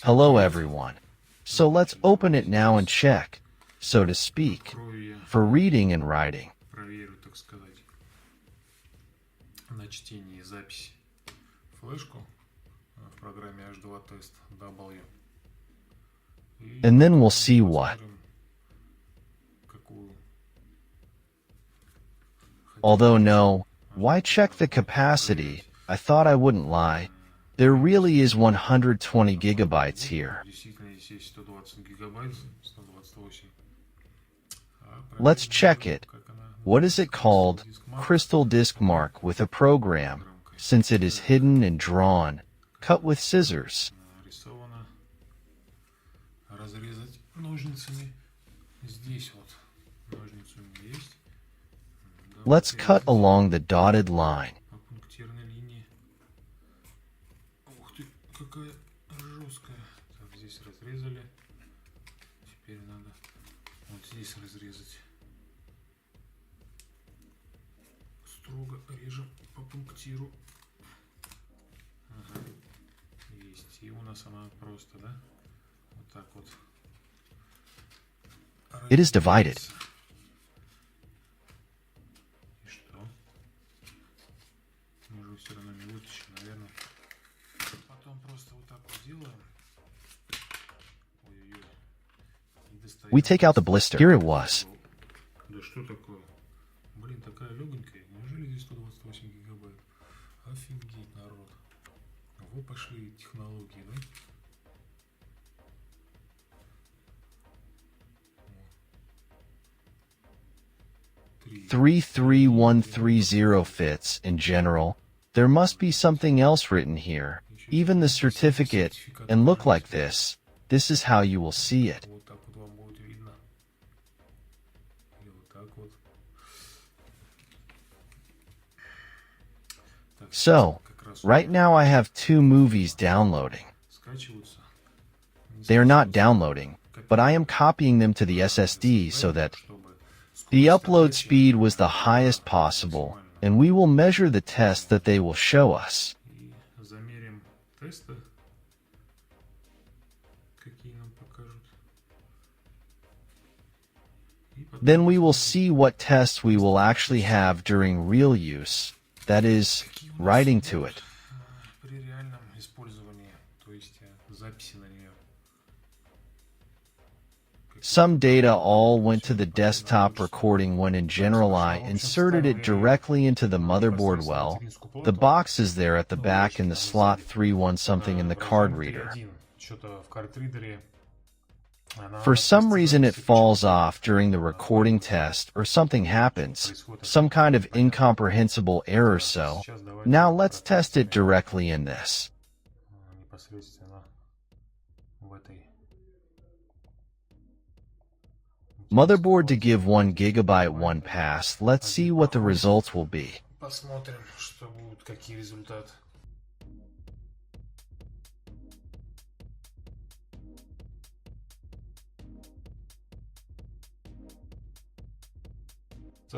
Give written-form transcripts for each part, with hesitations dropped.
Hello everyone. So let's open it now and check, so to speak, for reading and writing. Проверю, так сказать, на чтение и запись флешку в программе H2 Test W. And then we'll see what. Although no, why check the capacity? I thought I wouldn't lie. There really is 120 gigabytes here. Let's check it. What is it called? Crystal disk mark with a program, since it is hidden and drawn, cut with scissors. Let's cut along the dotted line. Какая жесткая. Так, здесь разрезали. Теперь надо вот здесь разрезать. Строго режем по пунктиру. Ага. Есть. И у нас она просто, да? Вот так вот. It is divided. И что? Мы же все равно не вытащим, наверное. Потом просто вот так вот делаем. Ой-ой-ой. We take out the blister. Here it was. Да что такое? Блин, такая легонькая. Неужели здесь 128 гигабайт? Офигеть, народ. Вот пошли технологии, да? 33130 fits in general. There must be something else written here. Even the certificate, and look like this. This is how you will see it. So, right now I have 2 movies downloading. They are not downloading, but I am copying them to the SSD so that the upload speed was the highest possible, and we will measure the test that they will show us. Then we will see what tests we will actually have during real use, that is, writing to it. Some data all went to the desktop recording when in general I inserted it directly into the motherboard. Well, the box is there at the back in the slot 3 something in the card reader. For some reason it falls off during the recording test or something happens, some kind of incomprehensible error. So, now let's test it directly in this. Motherboard to give 1 gigabyte 1 pass. Let's see what the results will be. Посмотрим, что будет, какие результаты.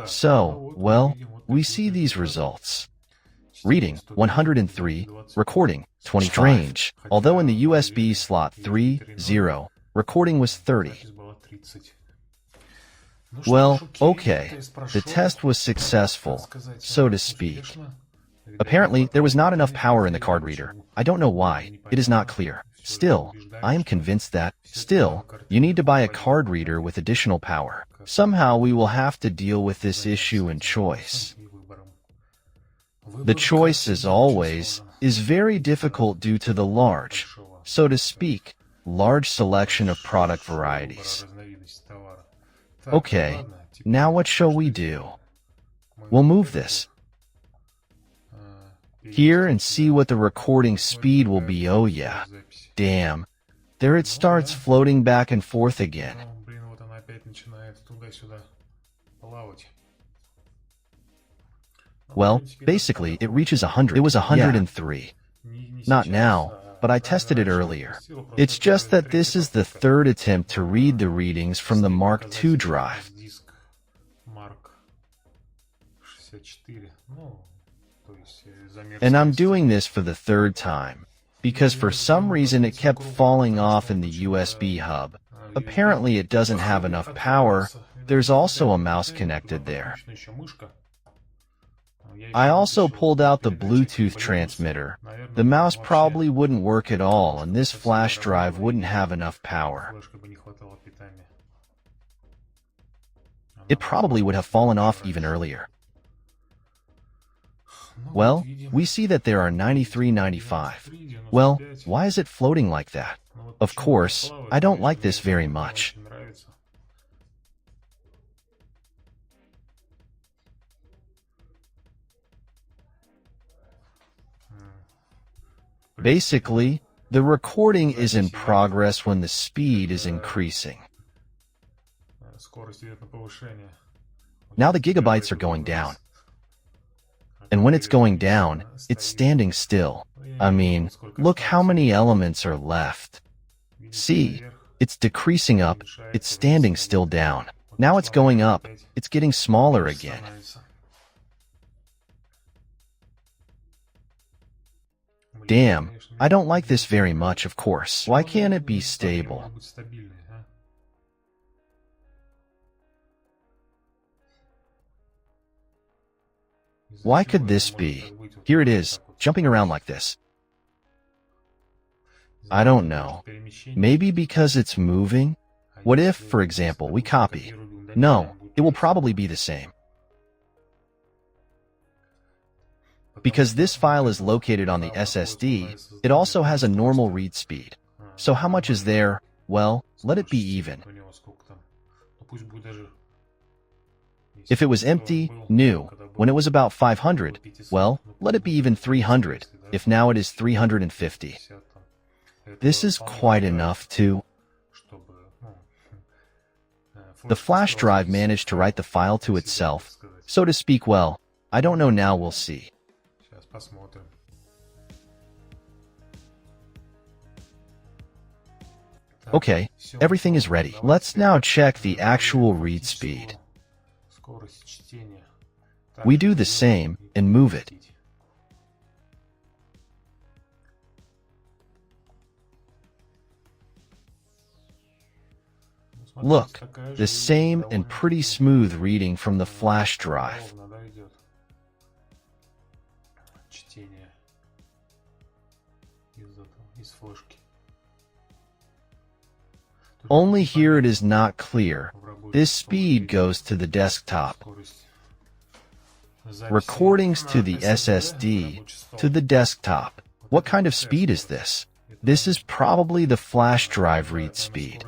So, well, we see these results. Reading 103, recording 25. Strange, although in the USB slot 3.0, recording was 30. Well, okay, the test was successful, so to speak. Apparently, there was not enough power in the card reader. I don't know why, it is not clear. Still, I am convinced that, you need to buy a card reader with additional power. Somehow we will have to deal with this issue and choice. The choice, as always, is very difficult due to the large, so to speak, large selection of product varieties. Okay, now what shall we do? We'll move this here and see what the recording speed will be. Oh yeah, damn, there it starts floating back and forth again. Well, basically it reaches 100. It was 103. Not now, but I tested it earlier. It's just that this is the 3rd attempt to read the readings from the Mark II drive. And I'm doing this for the 3rd time. because for some reason it kept falling off in the USB hub. Apparently it doesn't have enough power. There's also a mouse connected there. I also pulled out the Bluetooth transmitter. The mouse probably wouldn't work at all, and this flash drive wouldn't have enough power. It probably would have fallen off even earlier. Well, we see that there are 9395. Well, why is it floating like that? Of course, I don't like this very much. Basically, the recording is in progress when the speed is increasing. Now the gigabytes are going down. And when it's going down, it's standing still. I mean, look how many elements are left. See, it's decreasing up, it's standing still down. Now it's going up, it's getting smaller again. Damn, I don't like this very much, of course. Why can't it be stable? Why could this be? Here it is, jumping around like this. I don't know. Maybe because it's moving? What if, for example, we copy? No, it will probably be the same. Because this file is located on the SSD, it also has a normal read speed. So how much is there? Well, let it be even. If it was empty, new, when it was about 500, well, let it be even 300, if now it is 350. This is quite enough to... The flash drive managed to write the file to itself, so to speak. Well, I don't know, now we'll see. Okay, everything is ready. Let's now check the actual read speed. We do the same and move it. Look, the same and pretty smooth reading from the flash drive. Only here it is not clear. This speed goes to the desktop. Recordings to the SSD, to the desktop. What kind of speed is this? This is probably the flash drive read speed.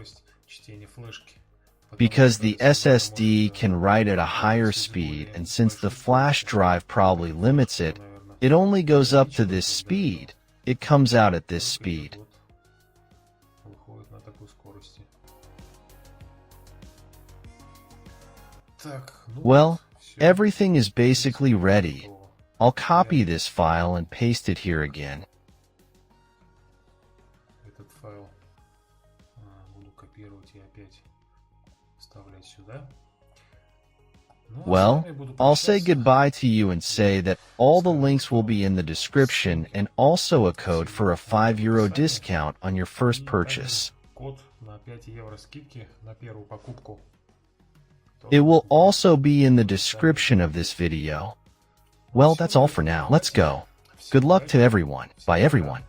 Because the SSD can write at a higher speed, and since the flash drive probably limits it, it only goes up to this speed. It comes out at this speed. Well, everything is basically ready. I'll copy this file and paste it here again. Well, I'll say goodbye to you and say that all the links will be in the description and also a code for a €5 discount on your first purchase. It will also be in the description of this video. Well, that's all for now. Let's go. Good luck to everyone. Bye everyone.